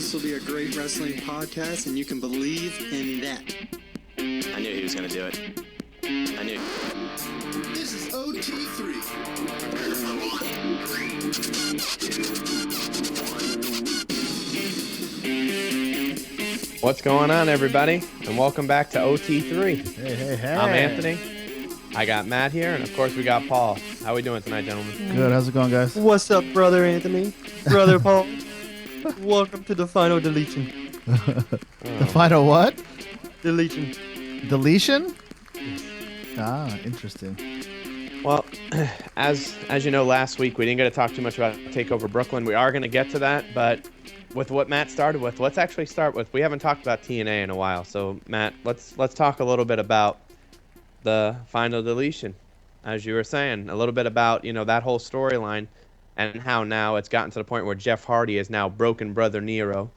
This will be a great wrestling podcast, and you can believe in that. I knew he was going to do it. I knew. This is OT3. What's going on, everybody? And welcome back to OT3. Hey. I'm Anthony. I got Matt here, and of course we got Paul. How we doing tonight, gentlemen? Good. How's it going, guys? What's up, brother Anthony? Brother Paul? Welcome to the final deletion. The final what? Deletion. Deletion? Ah, interesting. Well, as you know, last week we didn't get to talk too much about Takeover Brooklyn. We are going to get to that, but with what Matt started with, let's actually start with. We haven't talked about TNA in a while, so Matt, let's talk a little bit about the final deletion, as you were saying, a little bit about that whole storyline and how now it's gotten to the point where Jeff Hardy is now Broken Brother Nero,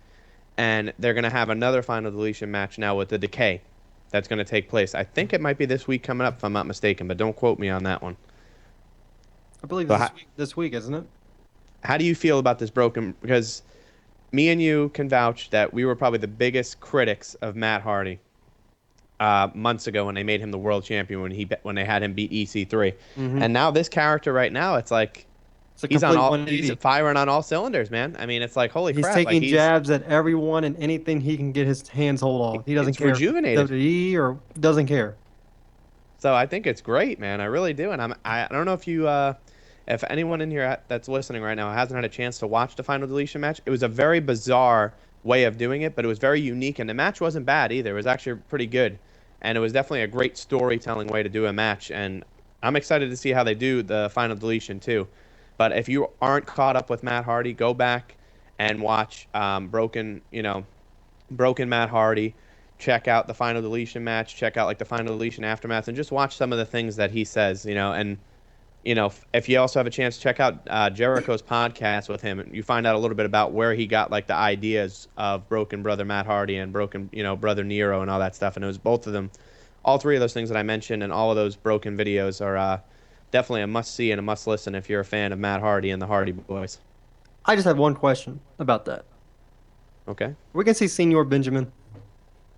and they're going to have another final deletion match now with the Decay that's going to take place. I think it might be this week coming up, if I'm not mistaken, but don't quote me on that one. I believe this week, isn't it? How do you feel about this Broken? Because me and you can vouch that we were probably the biggest critics of Matt Hardy months ago when they made him the world champion when they had him beat EC3. Mm-hmm. And now this character right now, it's like he's firing on all cylinders, man. I mean, it's like, holy crap. He's taking jabs at everyone and anything he can get his hands hold on. He doesn't care. Rejuvenated. WWE or doesn't care. So I think it's great, man. I really do. And I don't know if you if anyone in here that's listening right now hasn't had a chance to watch the final deletion match. It was a very bizarre way of doing it, but it was very unique, and the match wasn't bad either. It was actually pretty good, and it was definitely a great storytelling way to do a match, and I'm excited to see how they do the final deletion too. But if you aren't caught up with Matt Hardy, go back and watch Broken Matt Hardy. Check out the final deletion match. Check out like the final deletion aftermath, and just watch some of the things that he says. And if you also have a chance, check out Jericho's podcast with him. You find out a little bit about where he got like the ideas of Broken Brother Matt Hardy and Broken Brother Nero and all that stuff. And it was both of them, all three of those things that I mentioned, and all of those Broken videos are definitely a must-see and a must-listen if you're a fan of Matt Hardy and the Hardy Boys. I just have one question about that. Okay. We can see Senor Benjamin.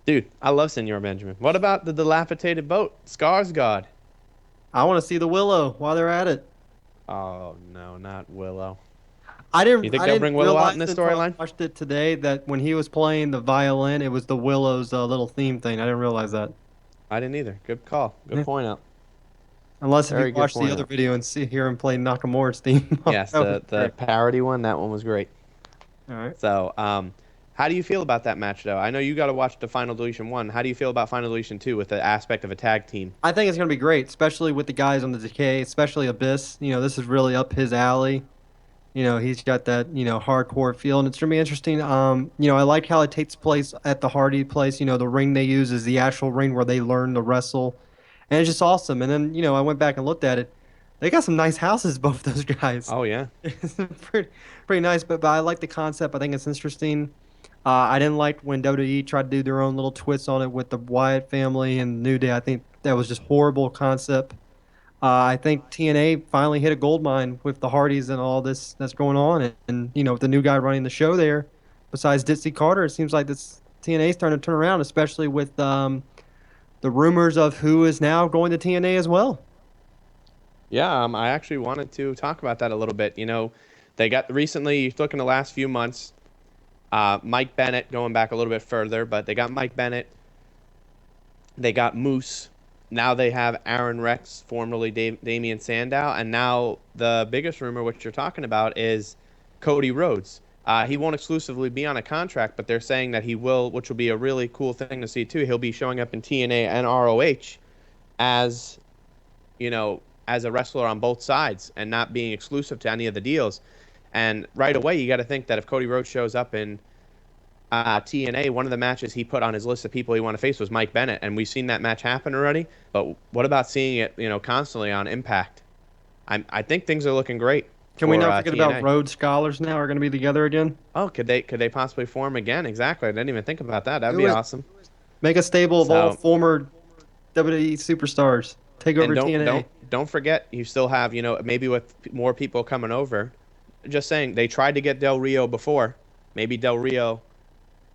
Dude, I love Senor Benjamin. What about the dilapidated boat, Skarsgård? I want to see the Willow while they're at it. Oh no, not Willow. You think they'll bring Willow out in this storyline? I watched it today that when he was playing the violin, it was the Willow's little theme thing. I didn't realize that. I didn't either. Good call. Good point out. Unless if you watch the other video and hear him play Nakamura's theme. Yes, the parody one. That one was great. All right. So, how do you feel about that match, though? I know you got to watch the Final Deletion 1. How do you feel about Final Deletion 2 with the aspect of a tag team? I think it's going to be great, especially with the guys on the Decay, especially Abyss. This is really up his alley. He's got that, hardcore feel, and it's going to be interesting. I like how it takes place at the Hardy place. The ring they use is the actual ring where they learn to wrestle, and it's just awesome. And then, I went back and looked at it. They got some nice houses, both those guys. Oh, yeah. It's pretty nice, but I like the concept. I think it's interesting. I didn't like when WWE tried to do their own little twists on it with the Wyatt family and New Day. I think that was just horrible concept. I think TNA finally hit a gold mine with the Hardys and all this that's going on. And with the new guy running the show there, besides Ditsy Carter, it seems like this TNA is starting to turn around, especially with the rumors of who is now going to TNA as well. Yeah, I actually wanted to talk about that a little bit. They got recently, look in the last few months, Mike Bennett going back a little bit further, but they got Mike Bennett. They got Moose. Now they have Aaron Rex, formerly Damian Sandow. And now the biggest rumor, which you're talking about, is Cody Rhodes. He won't exclusively be on a contract, but they're saying that he will, which will be a really cool thing to see too. He'll be showing up in TNA and ROH as, as a wrestler on both sides and not being exclusive to any of the deals. And right away, you got to think that if Cody Rhodes shows up in TNA, one of the matches he put on his list of people he wanted to face was Mike Bennett, and we've seen that match happen already. But what about seeing it, constantly on Impact? I think things are looking great. Can we not forget about Rhodes Scholars now are going to be together again? Oh, could they possibly form again? Exactly. I didn't even think about that. That'd be awesome. Make a stable of all former WWE superstars. Take over TNA. Don't forget, you still have, maybe with more people coming over. Just saying, they tried to get Del Rio before. Maybe Del Rio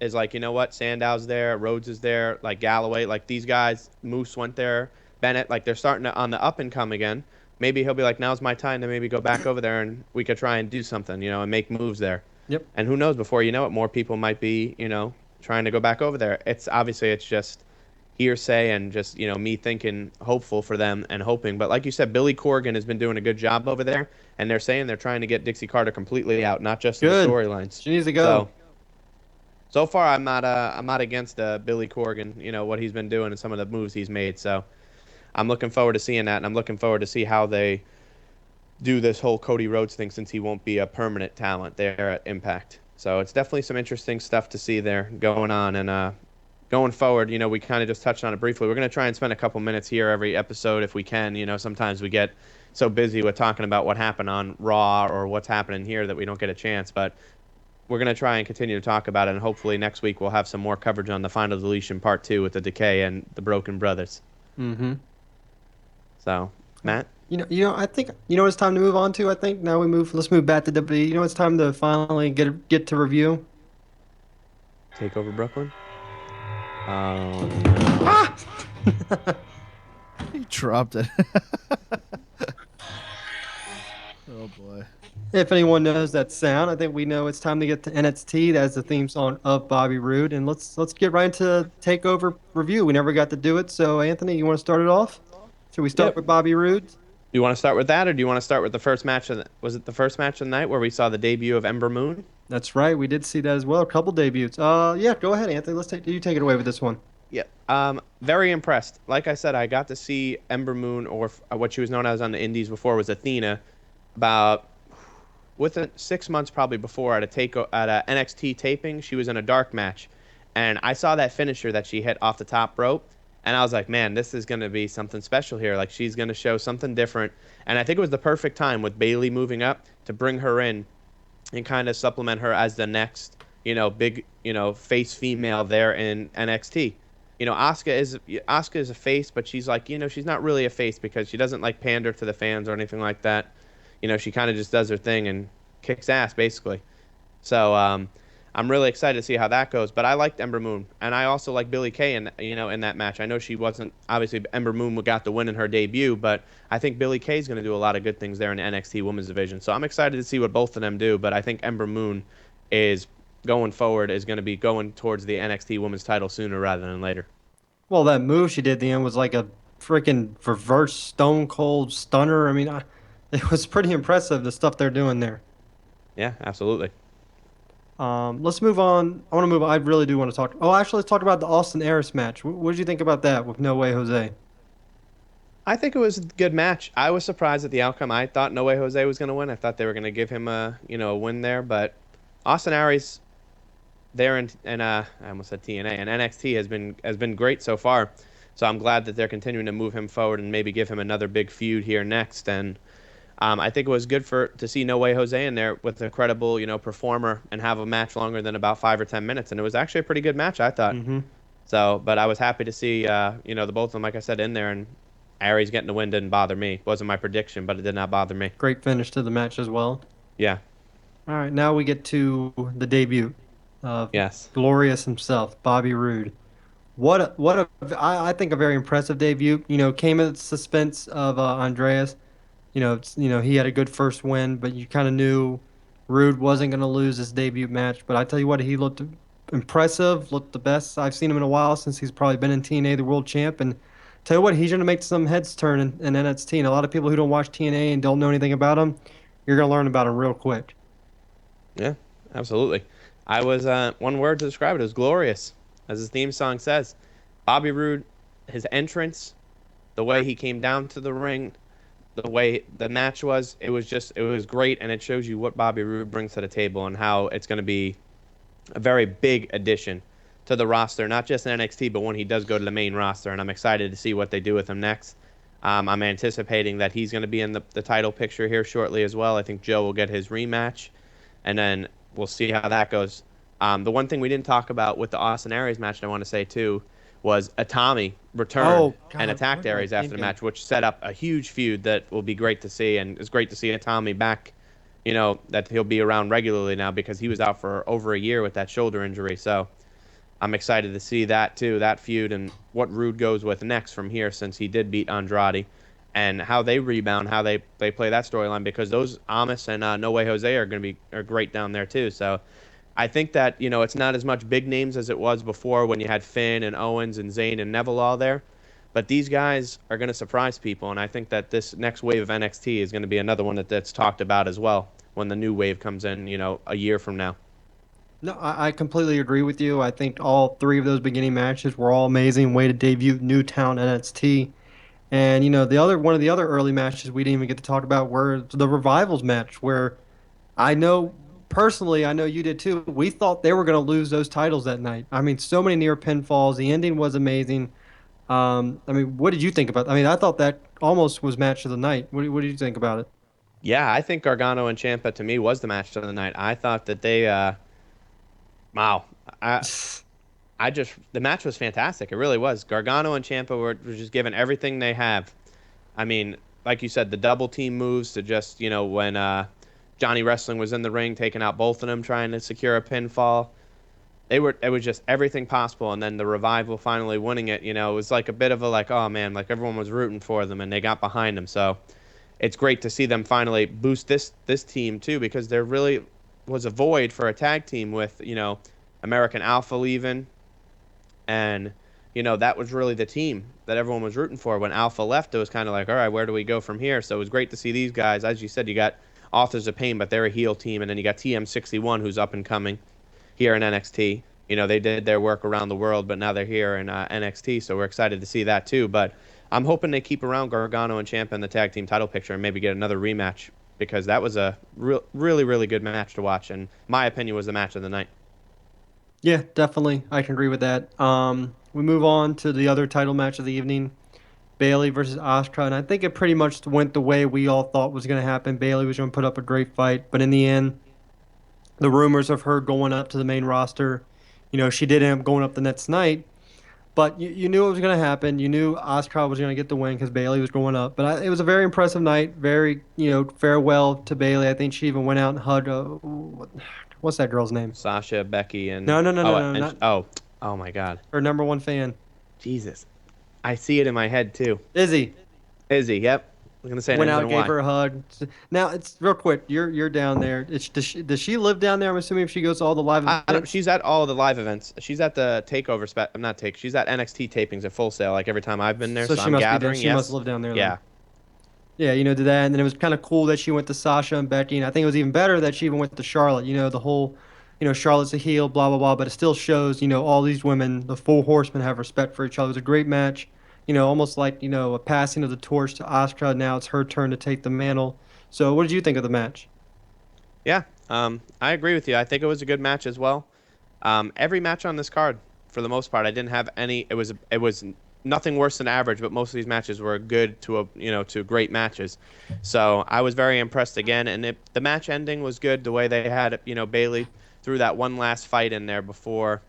is like, you know what, Sandow's there, Rhodes is there, like Galloway, like these guys, Moose went there, Bennett, like they're starting to on the up and come again. Maybe he'll be like, now's my time to maybe go back over there and we could try and do something, you know, and make moves there. Yep. And who knows, before you know it, more people might be, you know, trying to go back over there. It's obviously it's just hearsay and just, you know, me thinking hopeful for them and hoping. But like you said, Billy Corgan has been doing a good job over there, and they're saying they're trying to get Dixie Carter completely out, not just in the storylines. She needs to go. So far, I'm not against Billy Corgan, you know, what he's been doing and some of the moves he's made. So I'm looking forward to seeing that, and I'm looking forward to see how they do this whole Cody Rhodes thing, since he won't be a permanent talent there at Impact. So it's definitely some interesting stuff to see there going on. And going forward, you know, we kind of just touched on it briefly. We're going to try and spend a couple minutes here every episode if we can. You know, sometimes we get so busy with talking about what happened on Raw or what's happening here that we don't get a chance. But we're going to try and continue to talk about it, and hopefully next week we'll have some more coverage on the Final Deletion Part 2 with the Decay and the Broken Brothers. Mm-hmm. So, Matt? I think it's time to move on to. I think now let's move back to WWE. You know, it's time to finally get to review. Takeover Brooklyn? He dropped it. Oh boy. If anyone knows that sound, I think we know it's time to get to NXT. That's the theme song of Bobby Roode, and let's get right into Takeover review. We never got to do it, so Anthony, you want to start it off? Should we start with Bobby Roode? Do you want to start with that, or do you want to start with the first match? Was it the first match of the night where we saw the debut of Ember Moon? That's right. We did see that as well. A couple debuts. Yeah, go ahead, Anthony. You take it away with this one. Yeah. Very impressed. Like I said, I got to see Ember Moon, or what she was known as on the Indies before was Athena, about within 6 months probably before at a NXT taping. She was in a dark match, and I saw that finisher that she hit off the top rope. And I was like, man, this is going to be something special here. Like, she's going to show something different. And I think it was the perfect time with Bayley moving up to bring her in and kind of supplement her as the next, you know, big, you know, face female there in NXT. You know, Asuka is a face, but she's like, you know, she's not really a face because she doesn't like pander to the fans or anything like that. You know, she kind of just does her thing and kicks ass, basically. So, I'm really excited to see how that goes, but I liked Ember Moon, and I also like Billie Kay in that match. I know she wasn't, obviously Ember Moon got the win in her debut, but I think Billie Kay is going to do a lot of good things there in the NXT Women's Division. So I'm excited to see what both of them do, but I think Ember Moon is going forward is going to be going towards the NXT Women's title sooner rather than later. Well, that move she did at the end was like a freaking reverse Stone Cold Stunner. I mean, it was pretty impressive, the stuff they're doing there. Yeah, absolutely. Let's move on. I want to move on. I really do want to talk. Oh, actually, let's talk about the Austin Aries match. What did you think about that with No Way Jose? I think it was a good match. I was surprised at the outcome. I thought No Way Jose was going to win. I thought they were going to give him a win there, but Austin Aries there in I almost said TNA, and NXT has been great so far. So I'm glad that they're continuing to move him forward and maybe give him another big feud here next. And I think it was good to see No Way Jose in there with a credible, performer and have a match longer than about 5 or 10 minutes. And it was actually a pretty good match, I thought. Mm-hmm. So, but I was happy to see, the both of them, like I said, in there. And Aries getting the win didn't bother me. It wasn't my prediction, but it did not bother me. Great finish to the match as well. Yeah. All right, now we get to the debut of Glorious himself, Bobby Roode. I think a very impressive debut. Came at the suspense of Andreas. He had a good first win, but you kind of knew Roode wasn't going to lose his debut match. But I tell you what, he looked impressive, looked the best I've seen him in a while since he's probably been in TNA, the world champ. And tell you what, he's going to make some heads turn in NXT. And a lot of people who don't watch TNA and don't know anything about him, you're going to learn about him real quick. Yeah, absolutely. I was one word to describe it as glorious, as his theme song says. Bobby Roode, his entrance, the way he came down to the ring, the way the match was, it was great, and it shows you what Bobby Roode brings to the table and how it's going to be a very big addition to the roster, not just in NXT, but when he does go to the main roster, and I'm excited to see what they do with him next. I'm anticipating that he's going to be in the title picture here shortly as well. I think Joe will get his rematch, and then we'll see how that goes. The one thing we didn't talk about with the Austin Aries match, I want to say too, was Atami returned and attacked Aries after the match, which set up a huge feud that will be great to see. And it's great to see Atami back, that he'll be around regularly now because he was out for over a year with that shoulder injury. So I'm excited to see that too, that feud, and what Rude goes with next from here, since he did beat Andrade, and how they rebound, how they play that storyline, because those Amos and No Way Jose are going to be great down there too. So I think that, it's not as much big names as it was before when you had Finn and Owens and Zayn and Neville all there. But these guys are going to surprise people, and I think that this next wave of NXT is going to be another one that's talked about as well when the new wave comes in, a year from now. No, I completely agree with you. I think all three of those beginning matches were all amazing. Way to debut Newtown NXT. And one of the other early matches we didn't even get to talk about were the Revivals match, where I know personally, I know you did too. We thought they were going to lose those titles that night. I mean, so many near pinfalls. The ending was amazing. What did you think about? I thought that almost was match of the night. What did you think about it? Yeah, I think Gargano and Ciampa to me was the match of the night. I thought that they, wow, the match was fantastic. It really was. Gargano and Ciampa were just given everything they have. I mean, like you said, the double team moves to just, when Johnny Wrestling was in the ring, taking out both of them, trying to secure a pinfall. It was just everything possible, and then the Revival finally winning it. It was like a bit of a oh man, like everyone was rooting for them, and they got behind them. So it's great to see them finally boost this team too, because there really was a void for a tag team with American Alpha leaving, and that was really the team that everyone was rooting for. When Alpha left, it was kind of like, all right, where do we go from here? So it was great to see these guys. As you said, you got Authors of Pain, but they're a heel team, and then you got TM61, who's up and coming here in NXT. They did their work around the world, but now they're here in NXT, so we're excited to see that too. But I'm hoping they keep around Gargano and Ciampa in the tag team title picture and maybe get another rematch, because that was a really, really good match to watch, and my opinion was the match of the night. Yeah, definitely. I can agree with that. We move on to the other title match of the evening, Bayley versus Asuka, and I think it pretty much went the way we all thought was going to happen. Bayley was going to put up a great fight, but in the end, the rumors of her going up to the main roster, she did end up going up the next night, but you knew it was going to happen. You knew Asuka was going to get the win because Bayley was going up. But it was a very impressive night. Very, farewell to Bayley. I think she even went out and hugged. What's that girl's name? Sasha, Becky, and No. Oh my God, Her number one fan. Jesus, I see it in my head too. Izzy. Yep. I'm gonna say Went out, gave her a hug. Now it's real quick. You're down there. Does she live down there? I'm assuming if she goes to all the live events. She's at all the live events. She's at the Takeover She's at NXT tapings at Full Sail. Like every time I've been there. So she I'm must gathering. She must live down there. Yeah. Then. Yeah, did that, and then it was kind of cool that she went to Sasha and Becky, and I think it was even better that she even went to Charlotte. The whole, Charlotte's a heel, blah blah blah, but it still shows, all these women, the four horsemen, have respect for each other. It was a great match. Almost like, a passing of the torch to Asuka. Now it's her turn to take the mantle. So what did you think of the match? Yeah, I agree with you. I think it was a good match as well. Every match on this card, for the most part, I didn't have any. It was nothing worse than average, but most of these matches were good to great matches. So I was very impressed again, and the match ending was good. The way they had Bayley threw that one last fight in there before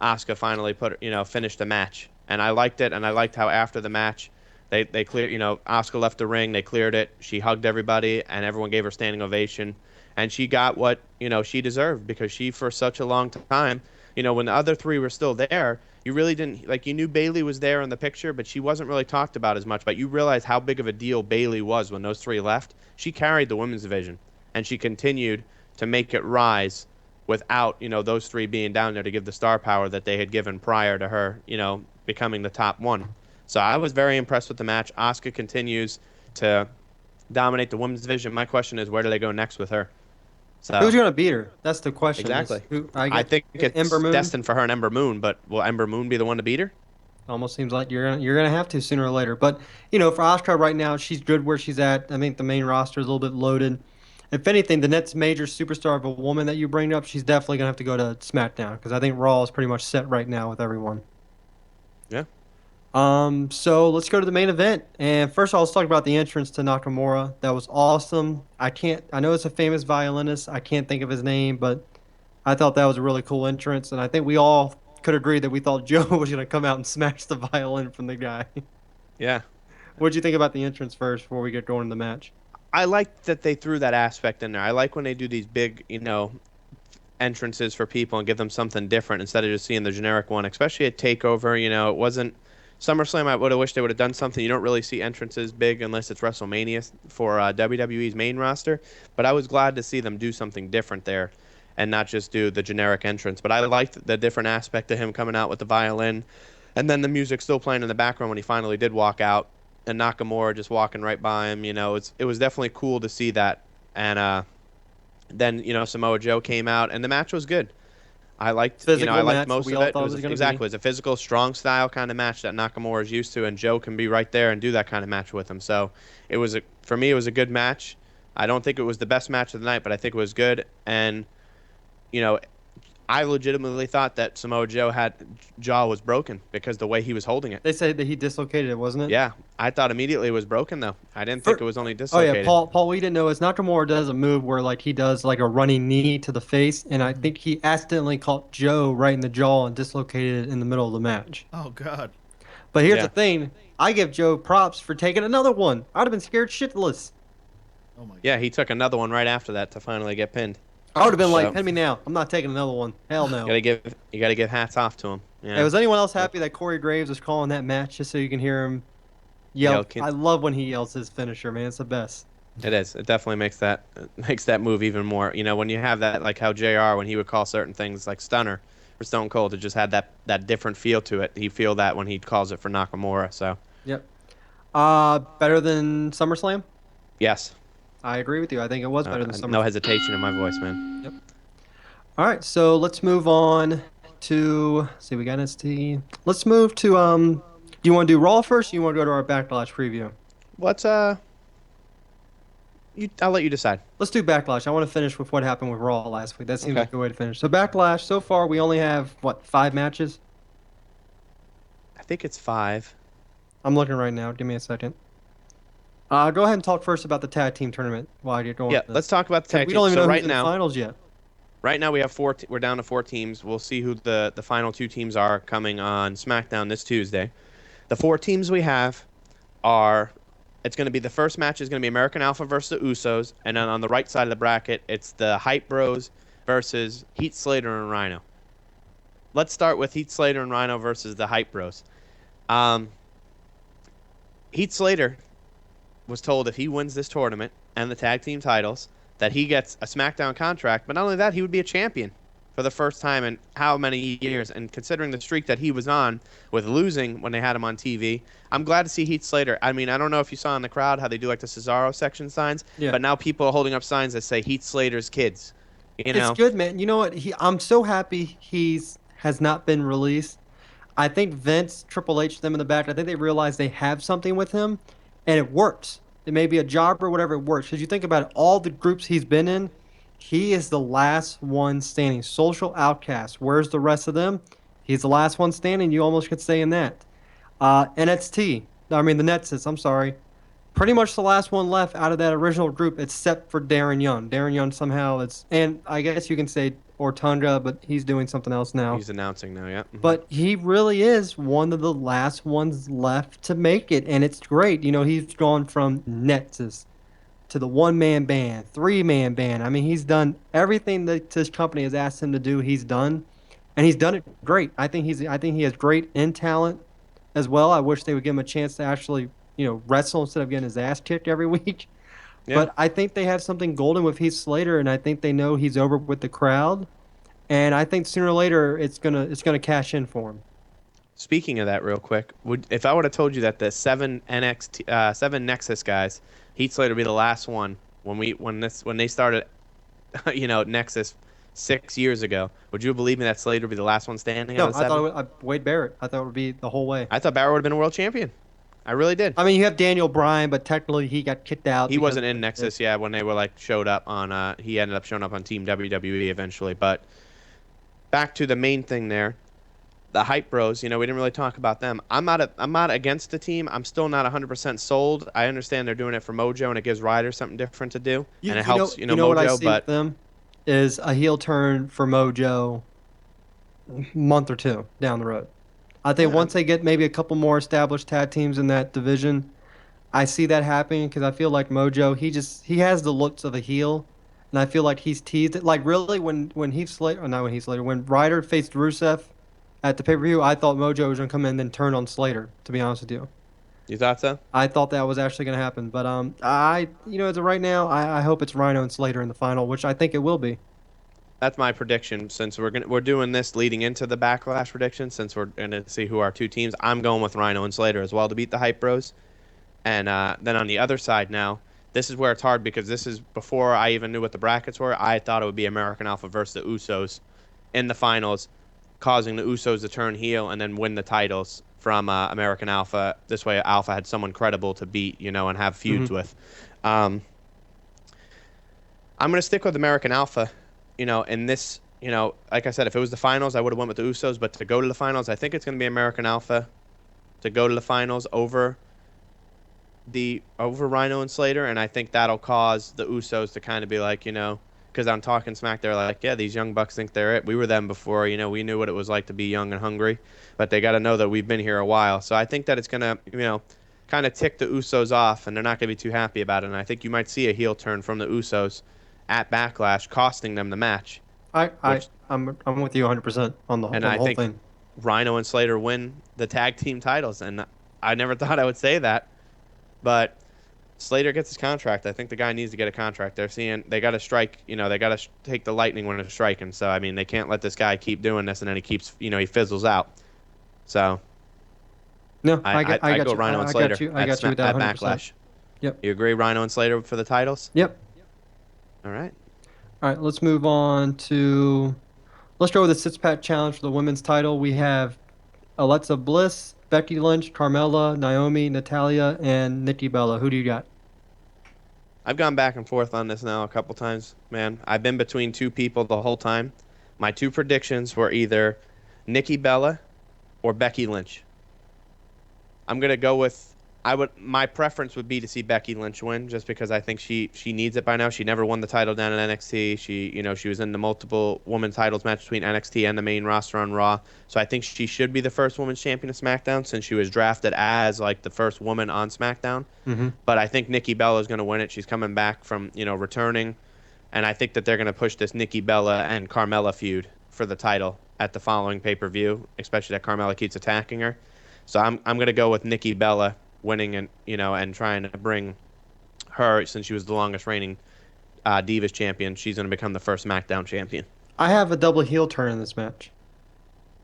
Asuka finally finished the match. And I liked it, and I liked how after the match, they cleared, Asuka left the ring, they cleared it, she hugged everybody, and everyone gave her standing ovation, and she got what, she deserved, because she, for such a long time, when the other three were still there, you really didn't, you knew Bayley was there in the picture, but she wasn't really talked about as much, but you realized how big of a deal Bayley was when those three left. She carried the women's division, and she continued to make it rise without, those three being down there to give the star power that they had given prior to her, becoming the top one. So I was very impressed with the match. Asuka continues to dominate the women's division. My question is, where do they go next with her? So who's going to beat her? That's the question. Exactly. I think it's destined for her and Ember Moon, but will Ember Moon be the one to beat her? Almost seems like you're gonna have to sooner or later. But for Asuka right now, she's good where she's at. I think the main roster is a little bit loaded. If anything, the next major superstar of a woman that you bring up, she's definitely gonna have to go to SmackDown, because I think Raw is pretty much set right now with everyone. Yeah. So let's go to the main event. And first of all, let's talk about the entrance to Nakamura. That was awesome. I know it's a famous violinist. I can't think of his name, but I thought that was a really cool entrance. And I think we all could agree that we thought Joe was going to come out and smash the violin from the guy. Yeah. What did you think about the entrance first before we get going in the match? I like that they threw that aspect in there. I like when they do these big, entrances for people and give them something different instead of just seeing the generic one, especially at TakeOver. It wasn't SummerSlam. I would have wished they would have done something. You don't really see entrances big unless it's WrestleMania for WWE's main roster. But I was glad to see them do something different there and not just do the generic entrance. But I liked the different aspect of him coming out with the violin and then the music still playing in the background when he finally did walk out and Nakamura just walking right by him. It was definitely cool to see that. And then, Samoa Joe came out and the match was good. I liked, Physical I liked match most we of all it. thought It was it was gonna exactly, be. it was a physical, strong style kind of match that Nakamura is used to, and Joe can be right there and do that kind of match with him. So for me, it was a good match. I don't think it was the best match of the night, but I think it was good. And, I legitimately thought that Samoa Joe jaw was broken because the way he was holding it. They said that he dislocated it, wasn't it? Yeah, I thought immediately it was broken though. I didn't think it was only Oh dislocated. yeah, Paul, we didn't know is Nakamura does a move where like he does like a running knee to the face, and I think he accidentally caught Joe right in the jaw and dislocated it in the middle of the match. Oh God. But here's Yeah. the thing: I give Joe props for taking another one. I'd have been scared shitless. Oh my God. Yeah, he took another one right after that to finally get pinned. I would have been So- like, "Pin me now! I'm not taking another one. Hell no." You gotta give hats off to him. Yeah. Hey, was anyone else happy that Corey Graves was calling that match just so you can hear him yell? Yell, I love when he yells his finisher, man. It's the best. It is. It definitely makes that move even more. When you have that, like how JR, when he would call certain things like Stunner for Stone Cold, it just had that different feel to it. You feel that when he calls it for Nakamura. So Yep. Better than SummerSlam? yes, I agree with you. I think it was better than SummerSlam. no hesitation in my voice, man. All right, so let's move on to see. We got NXT. Let's move to Do you want to do Raw first? Or you want to go to our Backlash preview? What's I'll let you decide. Let's do Backlash. I want to finish with what happened with Raw last week. That seems Okay. like a good way to finish. So Backlash. So far, we only have 5 matches. I think it's 5. I'm looking right now. Give me a second. Go ahead and talk first about the tag team tournament while you're going. Yeah, with this. let's talk about the tag We team. don't even So know right who's in the now, finals yet. Right now we have 4. We're down to 4 teams. We'll see who the final 2 teams are coming on SmackDown this Tuesday. The 4 teams we have are. It's going to be the first match is going to be American Alpha versus the Usos, and then on the right side of the bracket, it's the Hype Bros versus Heath Slater and Rhino. Let's start with Heath Slater and Rhino versus the Hype Bros. Heath Slater was told if he wins this tournament and the tag team titles, that he gets a SmackDown contract, but not only that, he would be a champion for the first time in how many years, and considering the streak that he was on with losing when they had him on TV, I'm glad to see Heath Slater. I mean, I don't know if you saw in the crowd how they do like the Cesaro section signs, Yeah. but now people are holding up signs that say Heath Slater's kids. It's good, man. You know what? I'm so happy has not been released. I think Vince, Triple H, them in the back, I think they realize they have something with him, and it works. It may be a job or whatever, it works. Because you think about it, all the groups he's been in, he is the last one standing. Social outcast. Where's the rest of them? He's the last one standing. You almost could say in that. NXT. I mean, the Nexus. I'm sorry. Pretty much the last one left out of that original group, except for Darren Young. Darren Young somehow is, and I guess you can say Ortonga, but he's doing something else now. He's announcing now, yeah. But he really is one of the last ones left to make it, and it's great. He's gone from Nexus to the one-man band, three-man band. I mean, he's done everything that this company has asked him to do. He's done, and he's done it great. I think he has great in talent as well. I wish they would give him a chance to actually, wrestle instead of getting his ass kicked every week. Yeah. But I think they have something golden with Heath Slater, and I think they know he's over with the crowd. And I think sooner or later it's gonna cash in for him. Speaking of that, real quick, if I would have told you that the 7 Nexus guys, Heath Slater would be the last one when they started, Nexus 6 years ago, would you believe me that Slater would be the last one standing? No, out of the I 7? thought Wade Barrett. I thought it would be the whole way. I thought Barrett would have been a world champion. I really did. I mean, you have Daniel Bryan, but technically he got kicked out. He because- wasn't in Nexus, yeah, when they were showed up on. He ended up showing up on Team WWE eventually. But back to the main thing there, the Hype Bros. We didn't really talk about them. I'm not against the team. I'm still not 100% sold. I understand they're doing it for Mojo, and it gives riders something different to do, and it helps Mojo. What I see But with them is a heel turn for Mojo, month or two down the road. I think once they get maybe a couple more established tag teams in that division, I see that happening because I feel like Mojo, he has the looks of a heel, and I feel like he's teased it. Like really, when Heath Slater, or not when Heath Slater, when Ryder faced Rusev at the pay-per-view, I thought Mojo was gonna come in and then turn on Slater. To be honest with you, You thought so? I thought that was actually gonna happen. But as of right now, I hope it's Rhino and Slater in the final, which I think it will be. That's my prediction. Since we're doing this leading into the Backlash prediction, since we're gonna see who our two teams, I'm going with Rhino and Slater as well to beat the Hype Bros. And then on the other side now, this is where it's hard because this is before I even knew what the brackets were. I thought it would be American Alpha versus the Usos in the finals, causing the Usos to turn heel and then win the titles from American Alpha. This way, Alpha had someone credible to beat, and have feuds with. I'm gonna stick with American Alpha. In this, like I said, if it was the finals, I would have went with the Usos. But to go to the finals, I think it's going to be American Alpha to go to the finals over Rhino and Slater. And I think that'll cause the Usos to kind of be like, because I'm talking smack, they're like, yeah, these young bucks think they're it. We were them before, we knew what it was like to be young and hungry. But they got to know that we've been here a while. So I think that it's going to, kind of tick the Usos off, and they're not going to be too happy about it. And I think you might see a heel turn from the Usos at Backlash, costing them the match. I'm with you 100% on the whole thing. Rhino and Slater win the tag team titles, and I never thought I would say that, but Slater gets his contract. I think the guy needs to get a contract. They got to strike. They got to take the lightning when it's striking. So I mean, they can't let this guy keep doing this, and then he keeps, he fizzles out. So no, I go you. Rhino and Slater. I got you with that 100%. Backlash. Yep. You agree, Rhino and Slater for the titles? Yep. All right. All right, let's move on to. Let's go with the six-pack challenge for the women's title. We have Alexa Bliss, Becky Lynch, Carmella, Naomi, Natalia, and Nikki Bella. Who do you got? I've gone back and forth on this now a couple times, man. I've been between two people the whole time. My two predictions were either Nikki Bella or Becky Lynch. I'm gonna go with. My preference would be to see Becky Lynch win, just because I think she needs it by now. She never won the title down in NXT. She was in the multiple women's titles match between NXT and the main roster on Raw. So I think she should be the first women's champion of SmackDown, since she was drafted as like the first woman on SmackDown. Mm-hmm. But I think Nikki Bella is going to win it. She's coming back from returning, and I think that they're going to push this Nikki Bella and Carmella feud for the title at the following pay-per-view, especially that Carmella keeps attacking her. So I'm going to go with Nikki Bella winning and trying to bring her, since she was the longest reigning Divas champion, she's going to become the first SmackDown champion. I have a double heel turn in this match.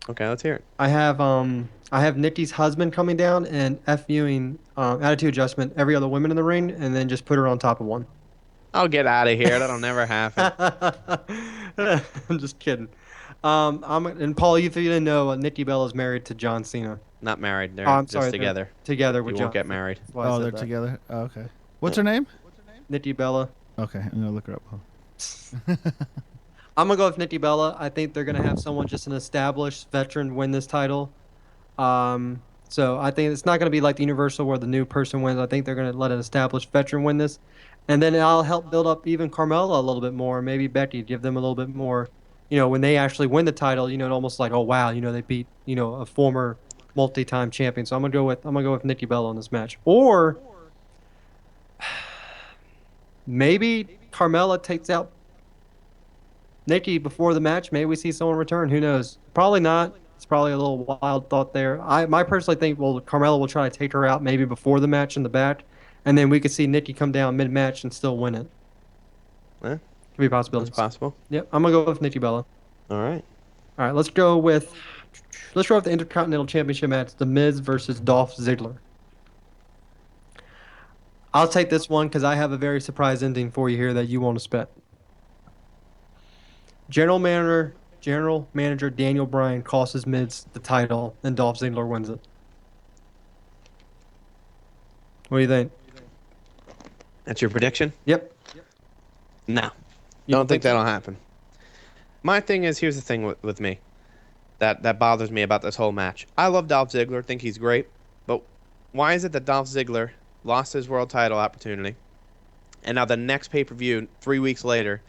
Okay, let's hear it. I have Nikki's husband coming down and FUing attitude adjustment every other woman in the ring, and then just put her on top of one. Oh, get out of here. That'll never happen. I'm just kidding. And Paul, you didn't know Nikki Bella is married to John Cena. Not married. They're I'm just sorry, together. Together with You John. won't get married. That's why I Oh, said they're that. together? Oh, okay. What's her name? Nikki Bella. Okay, I'm going to look her up. I'm going to go with Nikki Bella. I think they're going to have someone, just an established veteran, win this title. So I think it's not going to be like the Universal where the new person wins. I think they're going to let an established veteran win this. And then I'll help build up even Carmella a little bit more, maybe Becky, give them a little bit more. When they actually win the title, it's almost like, oh wow, they beat, a former multi-time champion. So I'm gonna go with Nikki Bella in this match. Or maybe Carmella takes out Nikki before the match. Maybe we see someone return. Who knows? Probably not. It's probably a little wild thought there. I personally think, Carmella will try to take her out maybe before the match in the back, and then we could see Nikki come down mid-match and still win it. Yeah. Could be a possibility. It's possible. Yep, I'm gonna go with Nikki Bella. All right. All right, let's go with the Intercontinental Championship match, The Miz versus Dolph Ziggler. I'll take this one because I have a very surprise ending for you here that you won't expect. General Manager Daniel Bryan costs Miz the title, and Dolph Ziggler wins it. What do you think? That's your prediction? Yep. No. You Don't think so? that'll happen. My thing is, here's the thing with me that bothers me about this whole match. I love Dolph Ziggler, think he's great, but why is it that Dolph Ziggler lost his world title opportunity, and now the next pay-per-view, 3 weeks later,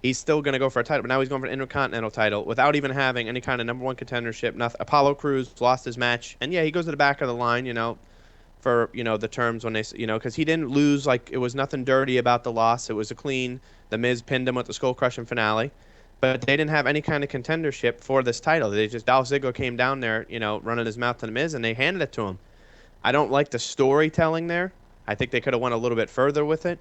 he's still going to go for a title, but now he's going for an Intercontinental title without even having any kind of number one contendership, nothing. Apollo Crews lost his match, and yeah, he goes to the back of the line, for, the terms when they, because he didn't lose, like, it was nothing dirty about the loss. It was a clean The Miz pinned him with the skull crushing finale, but they didn't have any kind of contendership for this title. Dolph Ziggler came down there, running his mouth to the Miz, and they handed it to him. I don't like the storytelling there. I think they could have went a little bit further with it.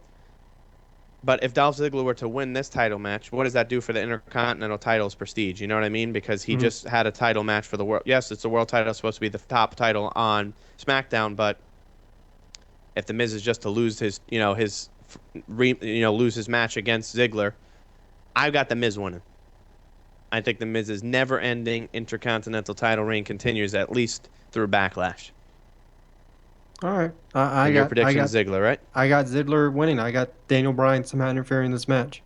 But if Dolph Ziggler were to win this title match, what does that do for the Intercontinental title's prestige? You know what I mean? Because he just had a title match for the world. Yes, it's the world title. It's supposed to be the top title on SmackDown. But if the Miz is just to lose his match against Ziggler, I've got the Miz winning. I think the Miz's never-ending Intercontinental title reign continues at least through Backlash. All right. Your prediction is Ziggler, right? I got Ziggler winning. I got Daniel Bryan somehow interfering in this match.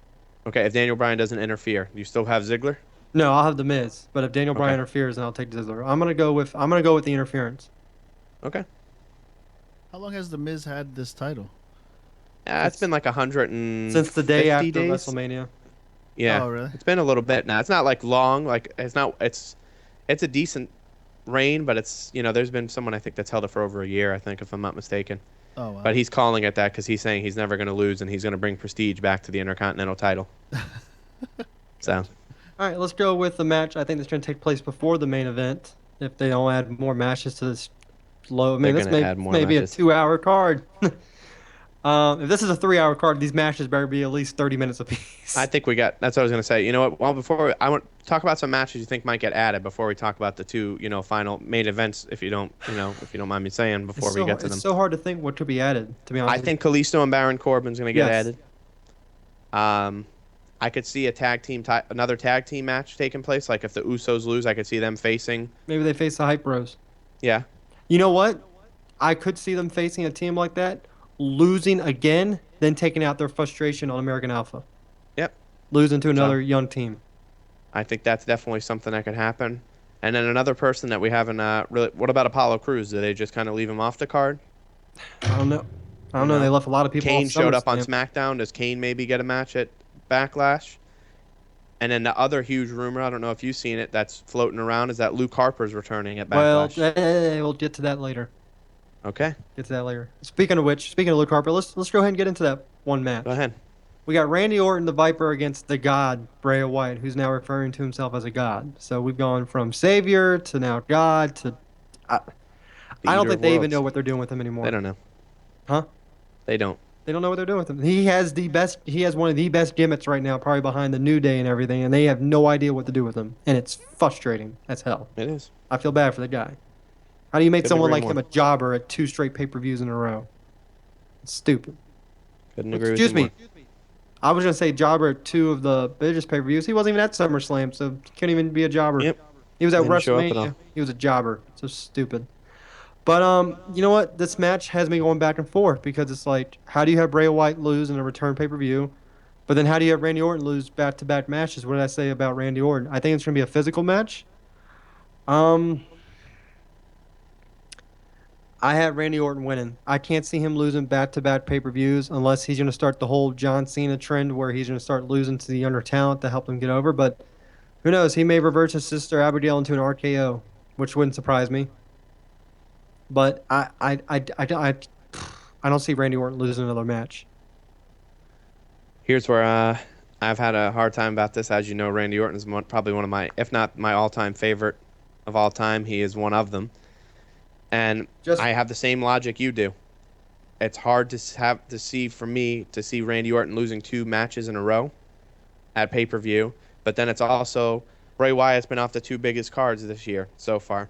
Okay, if Daniel Bryan doesn't interfere, you still have Ziggler? No, I'll have the Miz. But if Daniel Bryan interferes, then I'll take Ziggler. I'm gonna go with the interference. Okay. How long has the Miz had this title? It's been like 150 since the day after days. WrestleMania. Yeah. Oh, really? It's been a little bit now. It's not like long. Like it's not. It's a decent reign, but it's there's been someone I think that's held it for over a year. I think, if I'm not mistaken. Oh, wow. But he's calling it that because he's saying he's never going to lose and he's going to bring prestige back to the Intercontinental title. So. All right, let's go with the match. I think that's going to take place before the main event. If they don't add more matches to this low, this may be a 2-hour card. If this is a 3-hour card, these matches better be at least 30 minutes apiece. I think that's what I was going to say. You know what? Well, I want to talk about some matches you think might get added before we talk about the two, final main events. If you don't mind me saying before we get to them. It's so hard to think what could be added. To be honest, I think Kalisto and Baron Corbin's going to get added. I could see another tag team match taking place. Like if the Usos lose, I could see them facing. Maybe they face the Hype Bros. Yeah. You know what? I could see them facing a team like that, losing again, then taking out their frustration on American Alpha. Yep. Losing to another young team. I think that's definitely something that could happen. And then another person that we haven't really. What about Apollo Crews? Did they just kind of leave him off the card? I don't know. They left a lot of people. Kane off showed up on SummerSlam. SmackDown. Does Kane maybe get a match at Backlash? And then the other huge rumor, I don't know if you've seen it, that's floating around, is that Luke Harper's returning at Backlash. Well, we'll get to that later. Okay. Get to that later. Speaking of Luke Harper, let's go ahead and get into that one match. Go ahead. We got Randy Orton, the Viper, against the God, Bray Wyatt, who's now referring to himself as a God. So we've gone from Savior to now God to... I don't think they even know what they're doing with him anymore. They don't know. Huh? They don't. They don't know what they're doing with him. He has one of the best gimmicks right now, probably behind the New Day and everything, and they have no idea what to do with him. And it's frustrating as hell. It is. I feel bad for the guy. How do you make someone like more. him a jobber at 2 straight pay-per-views in a row? It's stupid. Couldn't agree with Excuse you me. I was going to say jobber at 2 of the biggest pay-per-views. He wasn't even at SummerSlam, so he couldn't even be a jobber. Yep. He was at Didn't show up at all. WrestleMania. He was a jobber. So stupid. But you know what? This match has me going back and forth because it's like, how do you have Bray Wyatt lose in a return pay-per-view? But then how do you have Randy Orton lose back-to-back matches? What did I say about Randy Orton? I think it's going to be a physical match. I have Randy Orton winning. I can't see him losing back-to-back pay-per-views unless he's going to start the whole John Cena trend where he's going to start losing to the younger talent to help him get over. But who knows? He may reverse his sister Abigail into an RKO, which wouldn't surprise me. But I don't see Randy Orton losing another match. Here's where I've had a hard time about this. As you know, Randy Orton is probably one of my, if not my all-time favorite of all time. He is one of them. And I have the same logic you do. It's hard to see Randy Orton losing 2 matches in a row at pay-per-view. But then it's also Bray Wyatt's been off the 2 biggest cards this year so far.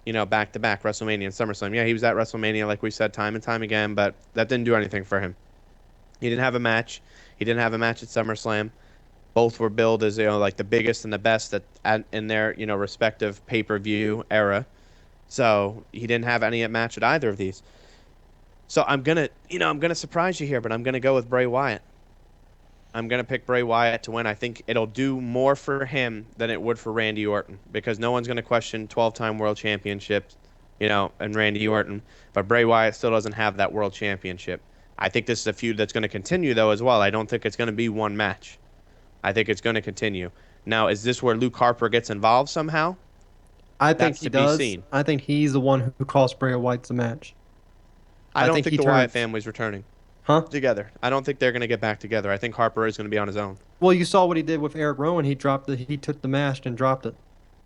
Back-to-back, WrestleMania and SummerSlam. Yeah, he was at WrestleMania, like we said, time and time again, but that didn't do anything for him. He didn't have a match. He didn't have a match at SummerSlam. Both were billed as, like the biggest and the best in their, respective pay-per-view era. So he didn't have any match at either of these. So I'm gonna surprise you here, but I'm gonna go with Bray Wyatt. I'm gonna pick Bray Wyatt to win. I think it'll do more for him than it would for Randy Orton because no one's gonna question 12-time world championship, and Randy Orton. But Bray Wyatt still doesn't have that world championship. I think this is a feud that's gonna continue though as well. I don't think it's gonna be one match. I think it's gonna continue. Now, is this where Luke Harper gets involved somehow? I think he does. Seen. I think he's the one who cost Bray Wyatt the match. I don't think the Wyatt family's returning. Huh? together. I don't think they're going to get back together. I think Harper is going to be on his own. Well, you saw what he did with Eric Rowan. He took the mask and dropped it.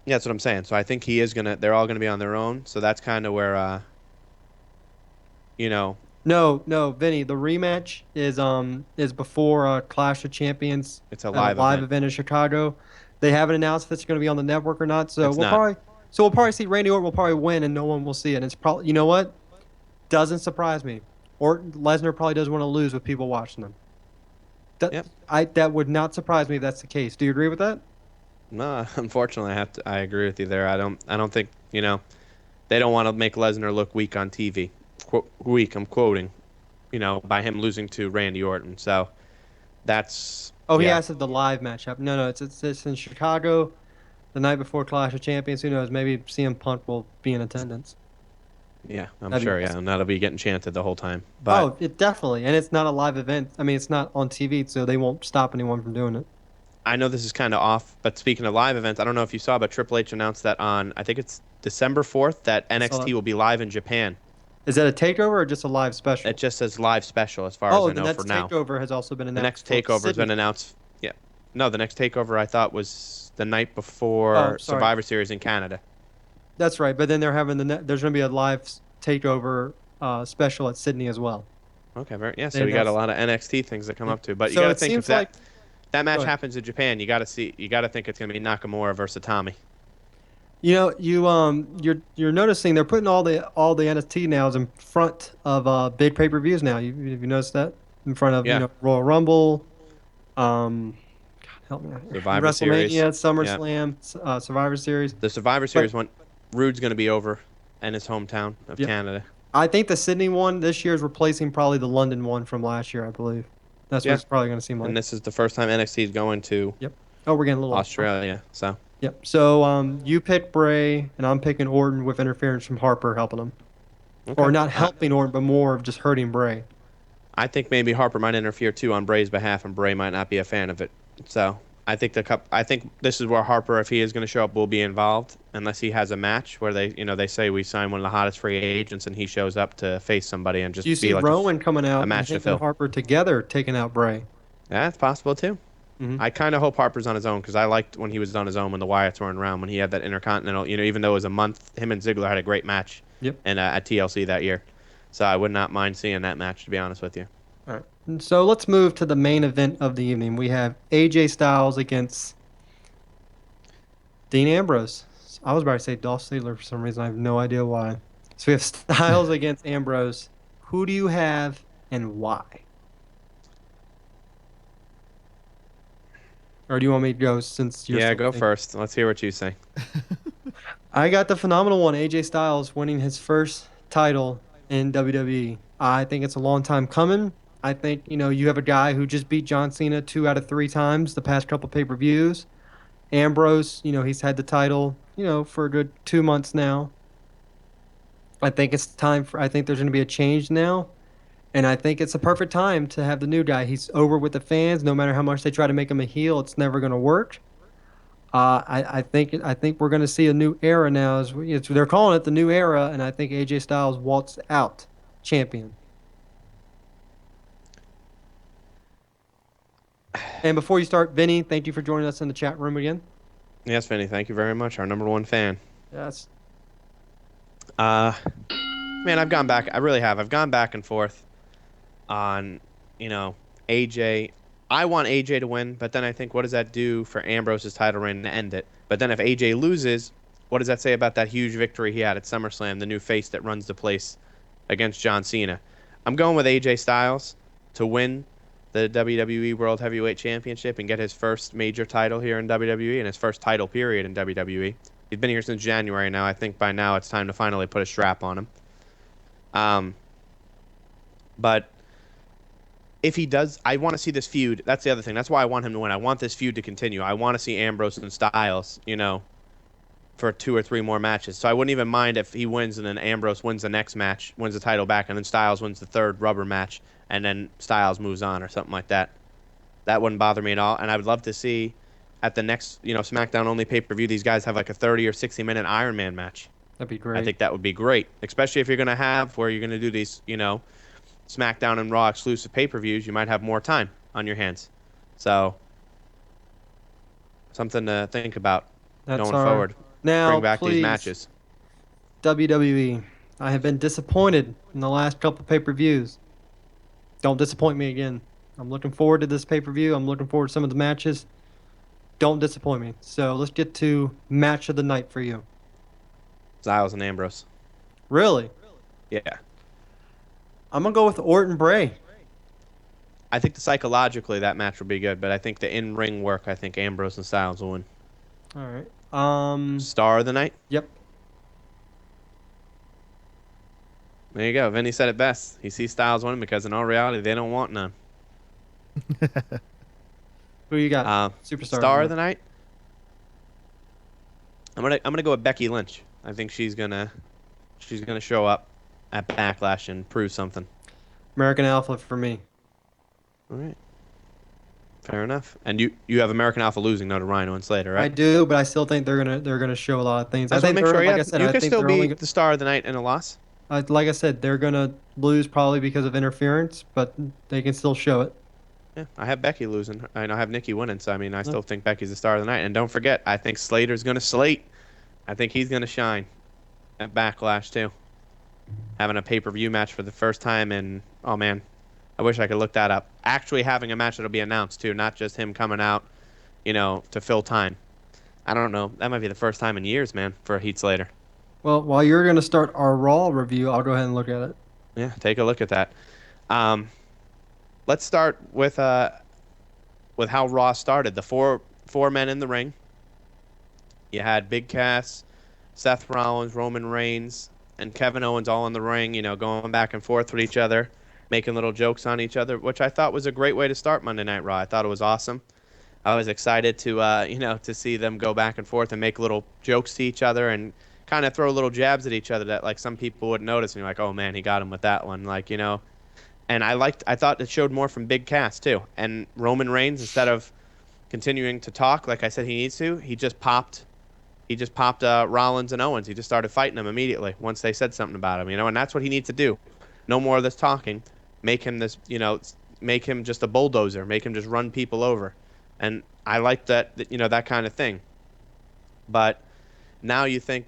Yeah, that's what I'm saying. So I think he is gonna. They're all going to be on their own. So that's kind of where, you know, No, Vinny. The rematch is before Clash of Champions. it's a at live event in Chicago. They haven't announced if it's going to be on the network or not. So It's we'll not. probably see Randy Orton will probably win and no one will see it. And it's probably, you know what? Doesn't surprise me. Lesnar probably doesn't want to lose with people watching them. Yep. That would not surprise me if that's the case. Do you agree with that? No, unfortunately, I agree with you there. I don't think they don't want to make Lesnar look weak on TV. Weak, I'm quoting, by him losing to Randy Orton. So that's. Oh, he yeah. asked if the live match happened. No, it's in Chicago, the night before Clash of Champions. Who knows? Maybe CM Punk will be in attendance. Yeah, I'm That'd be sure. Yeah, awesome. and that'll be getting chanted the whole time. But It definitely, and it's not a live event. I mean, it's not on TV, so they won't stop anyone from doing it. I know this is kind of off. But speaking of live events, I don't know if you saw, but Triple H announced that on I think it's December 4th that saw NXT that. will be live in Japan. Is that a takeover or just a live special? It just says live special as far as I the know next for now. takeover has also been The announced. next for takeover has Sydney. been announced. Yeah. No, the next takeover I thought was the night before Oh, sorry. Survivor Series in Canada. That's right, but then they're having there's going to be a live takeover special at Sydney as well. Okay, yeah. So They we got a announced- lot of NXT things that come up to, but you So got to it think if seems like- that match Go ahead. happens in Japan, you got to think it's going to be Nakamura versus Tommy. You're noticing they're putting all the NXT nows in front of big pay-per-views now. Have you noticed that? In front of Yeah. Royal Rumble, God help me out here. Survivor Series. WrestleMania, SummerSlam, Survivor Series. The Survivor Series one, Rude's going to be over in his hometown of Yep. Canada. I think the Sydney one this year is replacing probably the London one from last year, I believe. That's Yeah. what it's probably going to seem like. And this is the first time NXT is going to Oh, we're getting a little Australia. So Yep. So you pick Bray, and I'm picking Orton with interference from Harper helping him, okay. or not helping Orton, but more of just hurting Bray. I think maybe Harper might interfere too on Bray's behalf, and Bray might not be a fan of it. So I think I think this is where Harper, if he is going to show up, will be involved, unless he has a match where they say we signed one of the hottest free agents, and he shows up to face somebody and just Do you be see like Rowan coming out match to and him fill. and Harper together taking out Bray? Yeah, it's possible too. Mhm. I kind of hope Harper's on his own because I liked when he was on his own when the Wyatts weren't around, when he had that Intercontinental. Even though it was a month, him and Ziggler had a great match. Yep. And at TLC that year, so I would not mind seeing that match, to be honest with you. All right. And so let's move to the main event of the evening. We have AJ Styles against Dean Ambrose. I was about to say Dolph Ziggler for some reason. I have no idea why. So we have Styles against Ambrose. Who do you have and why? Or do you want me to go since you're Yeah, still go thinking? first. Let's hear what you say. I got the phenomenal one, AJ Styles winning his first title in WWE. I think it's a long time coming. I think, you have a guy who just beat John Cena 2 out of 3 times the past couple pay-per-views. Ambrose, he's had the title, for a good 2 months now. I think it's time I think there's going to be a change now. And I think it's a perfect time to have the new guy. He's over with the fans. No matter how much they try to make him a heel, it's never going to work. I think we're going to see a new era now. They're calling it the new era, and I think AJ Styles walks out champion. And before you start, Vinny, thank you for joining us in the chat room again. Yes, Vinny, thank you very much. Our #1 fan. Yes. Man, I've gone back. I really have. I've gone back and forth on, AJ. I want AJ to win, but then I think, what does that do for Ambrose's title reign to end it? But then if AJ loses, what does that say about that huge victory he had at SummerSlam, the new face that runs the place against John Cena? I'm going with AJ Styles to win the WWE World Heavyweight Championship and get his first major title here in WWE and his first title period in WWE. He's been here since January now. I think by now it's time to finally put a strap on him. But if he does, I want to see this feud. That's the other thing. That's why I want him to win. I want this feud to continue. I want to see Ambrose and Styles, for 2 or 3 more matches. So I wouldn't even mind if he wins and then Ambrose wins the next match, wins the title back, and then Styles wins the 3rd rubber match, and then Styles moves on or something like that. That wouldn't bother me at all. And I would love to see at the next, SmackDown only pay-per-view, these guys have like a 30 or 60-minute Iron Man match. That'd be great. I think that would be great, especially if you're going to have where you're going to do these, SmackDown and Raw exclusive pay-per-views, you might have more time on your hands. So, something to think about going forward. Now, Bring back these please, matches. WWE, I have been disappointed in the last couple pay-per-views. Don't disappoint me again. I'm looking forward to this pay-per-view. I'm looking forward to some of the matches. Don't disappoint me. So let's get to match of the night for you. Styles and Ambrose. Really? Yeah. I'm going to go with Orton Bray. I think psychologically that match will be good, but I think the in-ring work, I think Ambrose and Styles will win. All right. Star of the night? Yep. There you go. Vinny said it best. He sees Styles winning because in all reality, they don't want none. Who you got? Superstar. Star of the night? I'm gonna go with Becky Lynch. I think she's gonna show up at Backlash and prove something. American Alpha for me. All right. Fair enough. And you have American Alpha losing no to Rhino and Slater, right? I do, but I still think they're gonna show a lot of things. I think they're, make sure like I said, you I can think still they're be the star of the night in a loss. Like I said, they're gonna lose probably because of interference, but they can still show it. Yeah, I have Becky losing. I have Nikki winning, so I mean, I still think Becky's the star of the night. And don't forget, I think Slater's gonna slate. I think he's gonna shine at Backlash too. Having a pay-per-view match for the first time, and oh man, I wish I could look that up. Actually having a match that'll be announced too, not just him coming out, to fill time. I don't know. That might be the first time in years, man, for Heath Slater. Well, while you're gonna start our Raw review, I'll go ahead and look at it. Yeah, take a look at that. Let's start with how Raw started. The four men in the ring. You had Big Cass, Seth Rollins, Roman Reigns, and Kevin Owens all in the ring, going back and forth with each other, making little jokes on each other, which I thought was a great way to start Monday Night Raw. I thought it was awesome. I was excited to to see them go back and forth and make little jokes to each other and kind of throw little jabs at each other that like some people wouldn't notice, and you're like, oh man, he got him with that one, And I thought it showed more from Big Cass too. And Roman Reigns, instead of continuing to talk like I said he needs to, he just popped Rollins and Owens. He just started fighting them immediately once they said something about him, and that's what he needs to do. No more of this talking. Make him make him just a bulldozer. Make him just run people over. And I like that that kind of thing. But now you think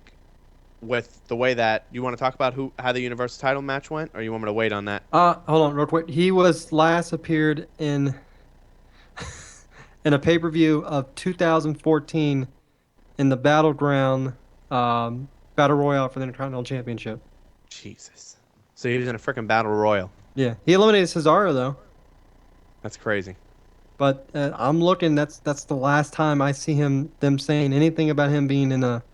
with the way that you want to talk about how the Universal title match went, or you want me to wait on that? Hold on real quick. He was last appeared in in a pay-per-view of 2014 in the Battleground Battle Royale for the Intercontinental Championship. Jesus. So he was in a freaking Battle Royal. Yeah, he eliminated Cesaro though. That's crazy. But I'm looking. That's the last time I see them saying anything about him being in a.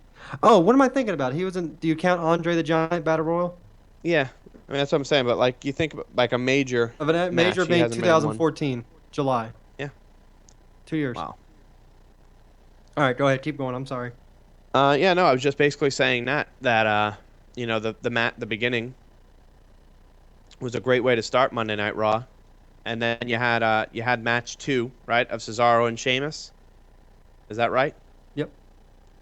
Oh, what am I thinking about? He was in. Do you count Andre the Giant Battle Royal? Yeah, I mean that's what I'm saying. But like you think about like a major. Of a major match, being 2014 July. Yeah. 2 years. Wow. All right, go ahead. Keep going. I'm sorry. Yeah, no, I was just basically saying that the beginning was a great way to start Monday Night Raw, and then you had match 2, right, of Cesaro and Sheamus. Is that right? Yep.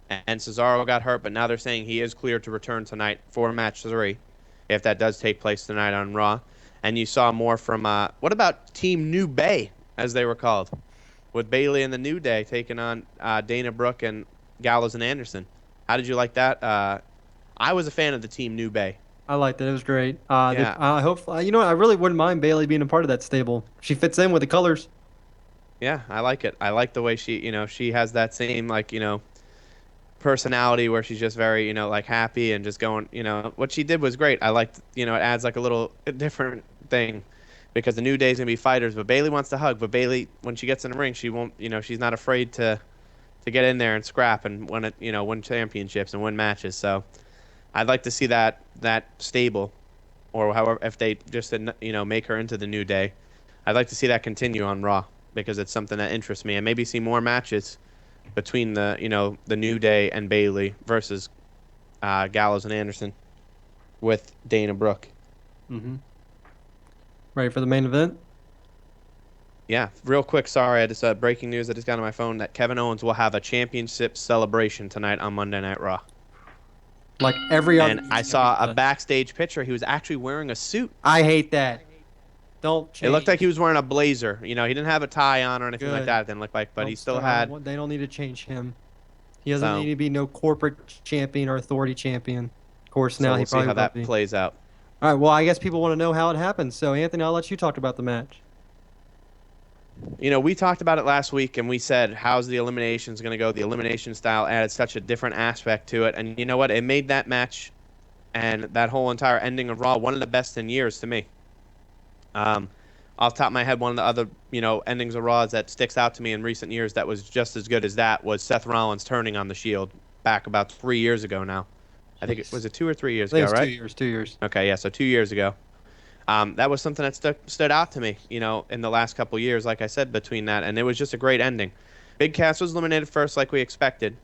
And Cesaro got hurt, but now they're saying he is cleared to return tonight for match 3, if that does take place tonight on Raw. And you saw more from what about Team New Bay, as they were called, with Bayley and the New Day taking on Dana Brooke and Gallows and Anderson. How did you like that? I was a fan of the Team New Bay. I liked it. It was great. Yeah. I hope I really wouldn't mind Bayley being a part of that stable. She fits in with the colors. Yeah, I like it. I like the way she has that same personality where she's just very happy and just going. What she did was great. I liked it adds like a little different thing. Because the New Day's gonna be fighters, but Bayley wants to hug. But Bayley, when she gets in the ring, she won't. She's not afraid to get in there and scrap and win championships and win matches. So, I'd like to see that stable, or however, if they just make her into the New Day, I'd like to see that continue on Raw because it's something that interests me, and maybe see more matches between the New Day and Bayley versus Gallows and Anderson with Dana Brooke. Mm-hmm. Ready for the main event? Yeah, real quick, sorry, I just breaking news I just got on my phone that Kevin Owens will have a championship celebration tonight on Monday Night Raw. Like every other. And I saw a backstage picture. He was actually wearing a suit. I hate that. Don't change. It looked like he was wearing a blazer. You know, he didn't have a tie on or anything like Good. that. It didn't look like, but Don't he still start. had. They don't need to change him. He doesn't So- need to be no corporate champion or authority champion. Of course, So now we'll he see probably how will that be. plays out. All right. Well, I guess people want to know how it happened. So, Anthony, I'll let you talk about the match. You know, we talked about it last week, and we said, how's the eliminations going to go? The elimination style added such a different aspect to it. And you know what? It made that match and that whole entire ending of Raw one of the best in years to me. Off the top of my head, one of the other, endings of Raw that sticks out to me in recent years that was just as good as that was Seth Rollins turning on the Shield back about 3 years ago now. I think it was 2 or 3 years I think ago, it's right? 2 years. 2 years. Okay, yeah, so 2 years ago. That was something that stood out to me, in the last couple years, like I said, between that, and it was just a great ending. Big Cass was eliminated first, like we expected,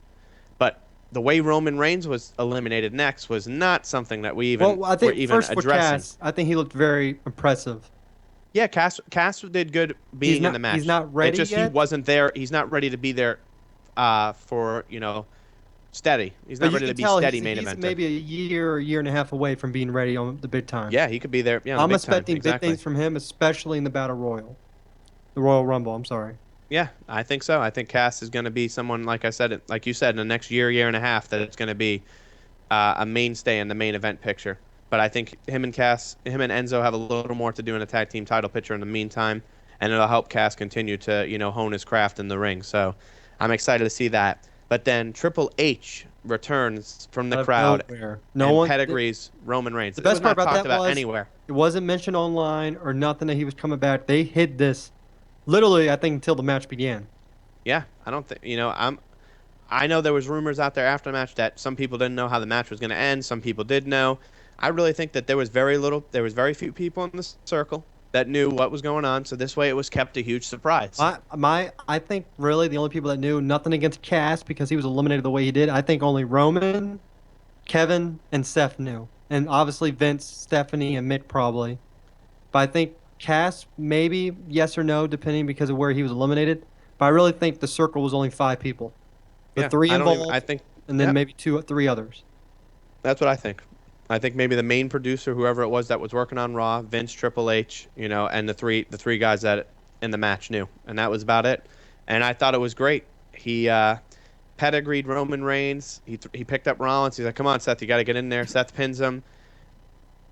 but the way Roman Reigns was eliminated next was not something that we even Well, I think were even first for addressing. Cass, I think he looked very impressive. Yeah, Cass did good being in the match. He's not ready He yet? wasn't there. He's not ready to be there for, steady. He's not But you ready to can be tell steady he's main event. maybe a year and a half away from being ready on the big time. Yeah, he could be there. Yeah, I'm the big expecting time. Exactly. big things from him, especially in the Battle Royal. The Royal Rumble, I'm sorry. Yeah, I think so. I think Cass is going to be someone, like you said, in the next year and a half, that it's going to be a mainstay in the main event picture. But I think him and Enzo have a little more to do in a tag team title picture in the meantime, and it'll help Cass continue to, hone his craft in the ring. So I'm excited to see that. But then Triple H returns from the Out of crowd nowhere. and pedigrees Roman Reigns. The It was best part not about talked that about was anywhere. it wasn't mentioned online or nothing that he was coming back. They hid this, literally, I think, until the match began. Yeah, I don't think I know there was rumors out there after the match that some people didn't know how the match was going to end. Some people did know. I really think that there was very few people in the circle that knew what was going on. So this way, it was kept a huge surprise. I think really the only people that knew, nothing against Cass because he was eliminated the way he did. I think only Roman, Kevin, and Seth knew, and obviously Vince, Stephanie, and Mick probably. But I think Cass maybe yes or no, depending because of where he was eliminated. But I really think the circle was only 5 people. The Yeah, 3 I don't even- involved, I think and then yep. maybe 2 or 3 others. That's what I think. I think maybe the main producer, whoever it was that was working on Raw, Vince, Triple H, and the three guys that in the match knew, and that was about it. And I thought it was great. He pedigreed Roman Reigns. He picked up Rollins. He's like, "Come on, Seth, you got to get in there." Seth pins him.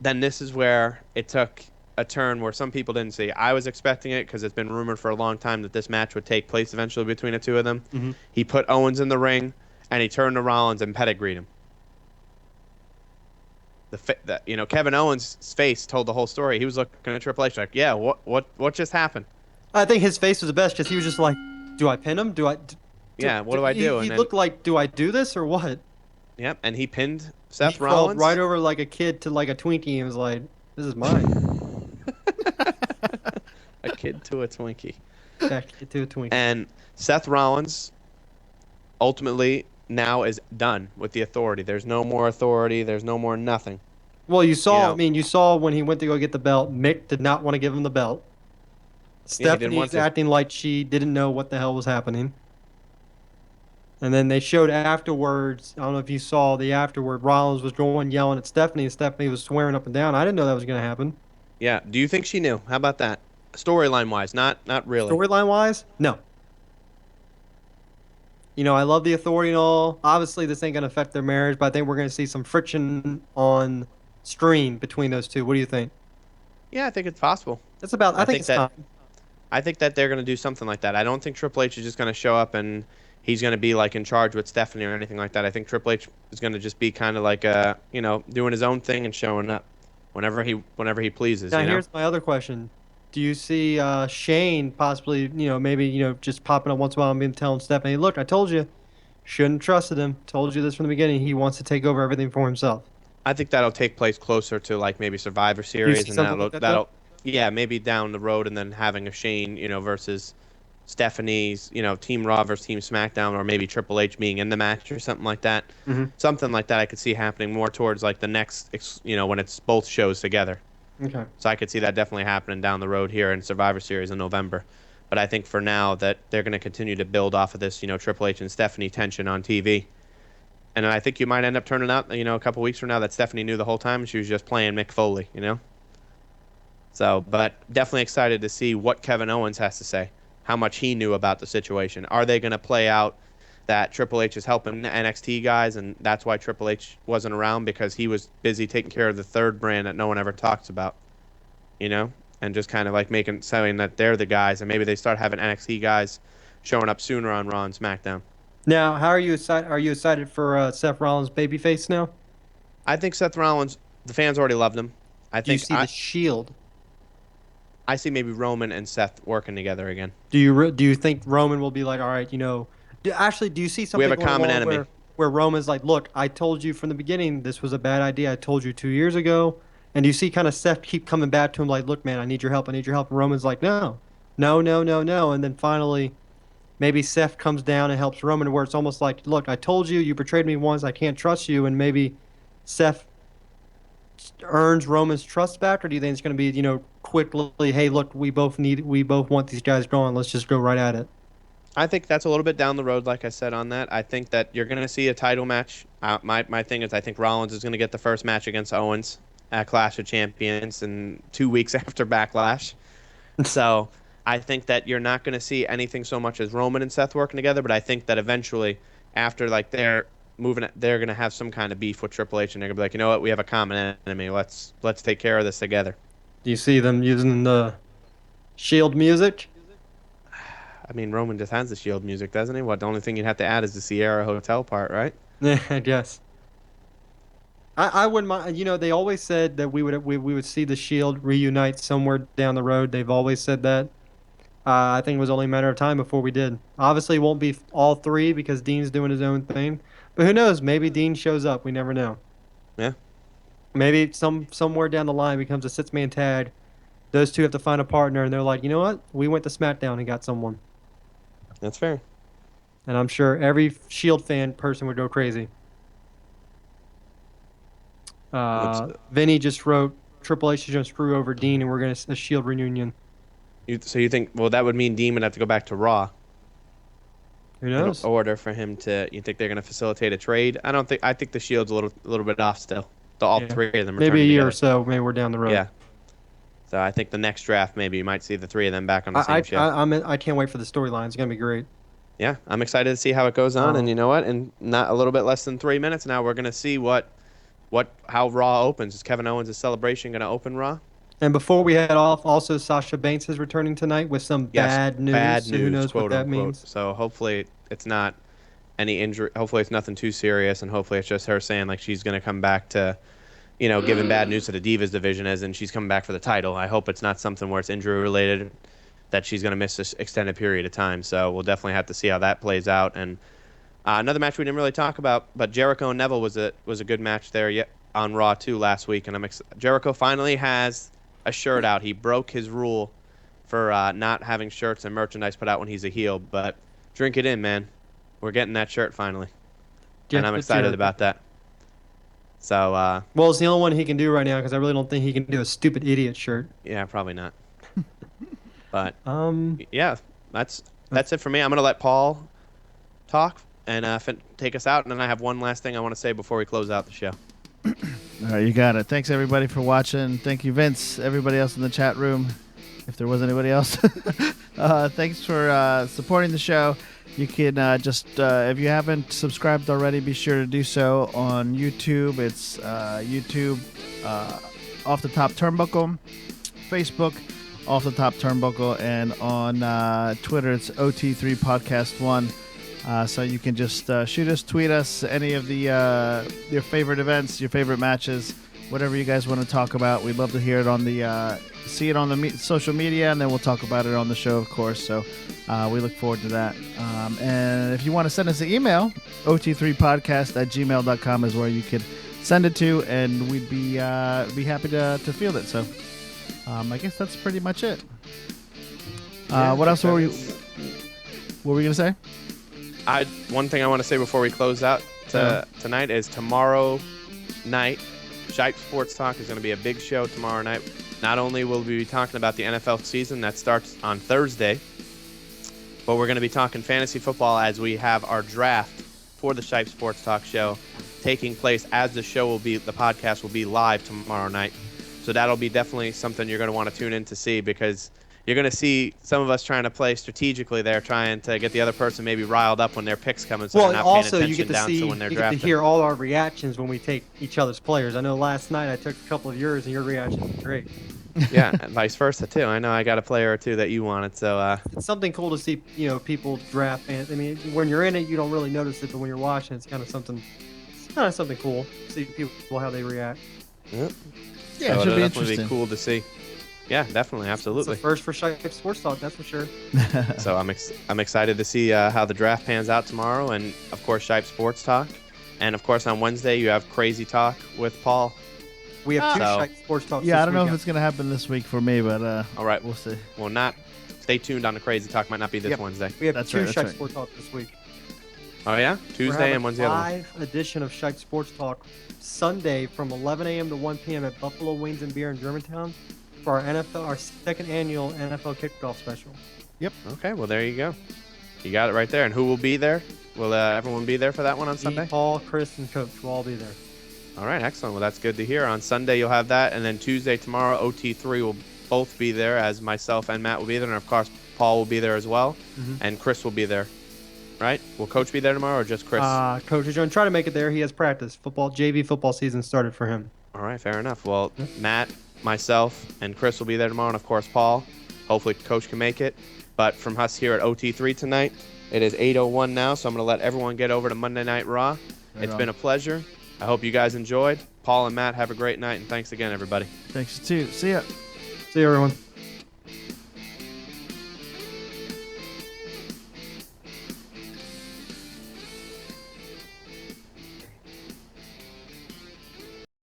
Then this is where it took a turn where some people didn't see. I was expecting it because it's been rumored for a long time that this match would take place eventually between the two of them. Mhm. He put Owens in the ring, and he turned to Rollins and pedigreed him. Kevin Owens' face told the whole story. He was looking at Triple H like, "Yeah, what just happened?" I think his face was the best because he was just like, "Do I pin him? What do I do?" He And then, looked like, "Do I do this or what?" yep, and he pinned Seth He crawled Rollins right over like a kid to like a Twinkie and was like, "This is mine." a kid to a Twinkie. Back to a Twinkie. And Seth Rollins ultimately now is done with the authority. There's no more authority. There's no more nothing. Well, you saw. know. I mean, you saw when he went to go get the belt. Mick did not want to give him the belt. Yeah, he didn't want Stephanie's to. acting like she didn't know what the hell was happening. And then they showed afterwards. I don't know if you saw the afterward. Rollins was going yelling at Stephanie, and Stephanie was swearing up and down. I didn't know that was going to happen. Yeah. Do you think she knew? How about that? Storyline wise, not really. Storyline wise, no. I love the authority and all. Obviously, this ain't going to affect their marriage, but I think we're going to see some friction on screen between those two. What do you think? Yeah, I think it's possible. That's about. I think it's time. I think that they're going to do something like that. I don't think Triple H is just going to show up and he's going to be like in charge with Stephanie or anything like that. I think Triple H is going to just be kind of like doing his own thing and showing up whenever he pleases. Now, here's my other question. Do you see Shane possibly, maybe, just popping up once in a while and being telling Stephanie, "Look, I told you, shouldn't have trusted him. Told you this from the beginning. He wants to take over everything for himself." I think that'll take place closer to like maybe Survivor Series, and that'll maybe down the road, and then having a Shane, versus Stephanie's, Team Raw versus Team SmackDown, or maybe Triple H being in the match or something like that. Mm-hmm. Something like that I could see happening more towards like the next, when it's both shows together. Okay. So I could see that definitely happening down the road here in Survivor Series in November. But I think for now that they're going to continue to build off of this, Triple H and Stephanie tension on TV. And I think you might end up turning out, a couple weeks from now that Stephanie knew the whole time and she was just playing Mick Foley, So, but definitely excited to see what Kevin Owens has to say, how much he knew about the situation. Are they going to play out that Triple H is helping the NXT guys, and that's why Triple H wasn't around, because he was busy taking care of the third brand that no one ever talks about, you know, and just kind of like saying that they're the guys, and maybe they start having NXT guys showing up sooner on Raw and SmackDown. Now, how are you excited? Are you excited for Seth Rollins babyface now? I think Seth Rollins, the fans already loved him. Do you see the Shield? I see maybe Roman and Seth working together again. Do you think Roman will be like, all right, you know? Do you see something? We have a going common along enemy. where Roman's like, look, I told you from the beginning this was a bad idea. I told you 2 years ago. And you see kind of Seth keep coming back to him like, look, man, I need your help. I need your help. And Roman's like, no. And then finally, maybe Seth comes down and helps Roman, where it's almost like, look, I told you, you betrayed me once. I can't trust you. And maybe Seth earns Roman's trust back, or do you think it's going to be, you know, quickly, hey, look, we both want these guys going. Let's just go right at it. I think that's a little bit down the road, like I said on that. I think that you're going to see a title match. My thing is I think Rollins is going to get the first match against Owens at Clash of Champions in 2 weeks after Backlash. So I think that you're not going to see anything so much as Roman and Seth working together, but I think that eventually after like they're going to have some kind of beef with Triple H, and they're going to be like, you know what, we have a common enemy. Let's take care of this together. Do you see them using the Shield music? I mean, Roman just has the Shield music, doesn't he? What, the only thing you'd have to add is the Sierra Hotel part, right? Yeah, I guess. I wouldn't mind. You know, they always said that we would see the Shield reunite somewhere down the road. They've always said that. I think it was only a matter of time before we did. Obviously, it won't be all three because Dean's doing his own thing. But who knows? Maybe Dean shows up. We never know. Yeah. Maybe somewhere down the line becomes a six-man tag. Those two have to find a partner, and they're like, you know what? We went to SmackDown and got someone. That's fair. And I'm sure every Shield fan person would go crazy. Vinny just wrote, Triple H is going to screw over Dean, and we're going to a Shield reunion. So you think, well, that would mean Dean would have to go back to Raw. Who knows? In order for him to, you think they're going to facilitate a trade? I think the Shield's a little bit off still. All three of them are maybe a year together. or so. Maybe we're down the road. Yeah. So I think the next draft, maybe you might see the three of them back on the same show. I can't wait for the storyline. It's going to be great. Yeah, I'm excited to see how it goes on. And you know what? In not a little bit less than 3 minutes now, we're going to see how Raw opens. Is Kevin Owens' celebration going to open Raw? And before we head off, also Sasha Banks is returning tonight with some bad news. Bad so news, who knows quote what that unquote. means? So hopefully it's not any injury. Hopefully it's nothing too serious, and hopefully it's just her saying like she's going to come back to, you know, giving bad news to the Divas division, as in she's coming back for the title. I hope it's not something where it's injury related, that she's going to miss this extended period of time. So we'll definitely have to see how that plays out. And another match we didn't really talk about, but Jericho and Neville was a good match there on Raw too last week, and Jericho finally has a shirt out. He broke his rule for not having shirts and merchandise put out when he's a heel, but drink it in, man. We're getting that shirt finally, and I'm excited about that. So, well, it's the only one he can do right now because I really don't think he can do a stupid idiot shirt. Yeah, probably not. But yeah, that's it for me. I'm gonna let Paul talk and take us out, and then I have one last thing I want to say before we close out the show. All right, you got it. Thanks everybody for watching. Thank you, Vince. Everybody else in the chat room, if there was anybody else. Thanks for supporting the show. You can if you haven't subscribed already, be sure to do so on YouTube. It's YouTube Off the Top Turnbuckle, Facebook Off the Top Turnbuckle, and on Twitter it's OT3 Podcast 1. So you can just shoot us, tweet us, any of the your favorite events, your favorite matches, whatever you guys want to talk about. We'd love to hear it on see it on the social media, and then we'll talk about it on the show, of course. So we look forward to that. And if you want to send us an email, ot3podcast@gmail.com is where you could send it to, and we'd be happy to field it. So I guess that's pretty much it. What else were we going to say? One thing I want to say before we close out tonight is tomorrow night, Shipe Sports Talk is going to be a big show tomorrow night. Not only will we be talking about the NFL season that starts on Thursday, but we're going to be talking fantasy football as we have our draft for the Shipe Sports Talk show taking place as the podcast will be live tomorrow night. So that'll be definitely something you're going to want to tune in to see, because you're going to see some of us trying to play strategically there, trying to get the other person maybe riled up when their picks come in, so they're not paying also you attention get to down see, to when they're you get drafting. to hear all our reactions when we take each other's players. I know last night I took a couple of yours and your reaction was great. Yeah, and vice versa too. I know I got a player or two that you wanted, so It's something cool to see, people draft fans. I mean, when you're in it, you don't really notice it, but when you're watching, it's kind of something cool. See people how they react. Yeah, so it should it'll be definitely interesting. be cool to see. Yeah, definitely, It's absolutely. a first for Shipe Sports Talk, that's for sure. So I'm excited to see how the draft pans out tomorrow, and of course Shipe Sports Talk, and of course on Wednesday you have Crazy Talk with Paul. We have two So- Shipe Sports Talks. Yeah, I this don't know if week. it's gonna happen this week for me, but All right, we'll see. well, not stay tuned on the Crazy Talk. Might not be this Yep. Wednesday. We have That's two right, that's Shipe right. Sports Talk this week. Oh yeah, We're Tuesday having and when's the other one? live edition of Shipe Sports Talk Sunday from 11 a.m. to 1 p.m. at Buffalo Wings and Beer in Germantown for our second annual NFL kickoff special. Okay, well there you go. You got it right there. And who will be there? Will everyone be there for that one on Me, Sunday? Paul, Chris, and Coach will all be there. All right, excellent. Well, that's good to hear. On Sunday you'll have that, and then Tuesday, tomorrow, OT3 will both be there, as myself and Matt will be there, and of course Paul will be there as well, and Chris will be there. Right? Will Coach be there tomorrow, or just Chris? Coach is going to try to make it there. He has practice. JV football season started for him. All right, fair enough. Well, Matt, myself, and Chris will be there tomorrow, and of course Paul. Hopefully Coach can make it. But from us here at OT3 tonight, it is 8:01 now, so I'm going to let everyone get over to Monday Night Raw. It's been a pleasure. I hope you guys enjoyed. Paul and Matt, have a great night, and thanks again, everybody. Thanks too. See ya. See you, everyone.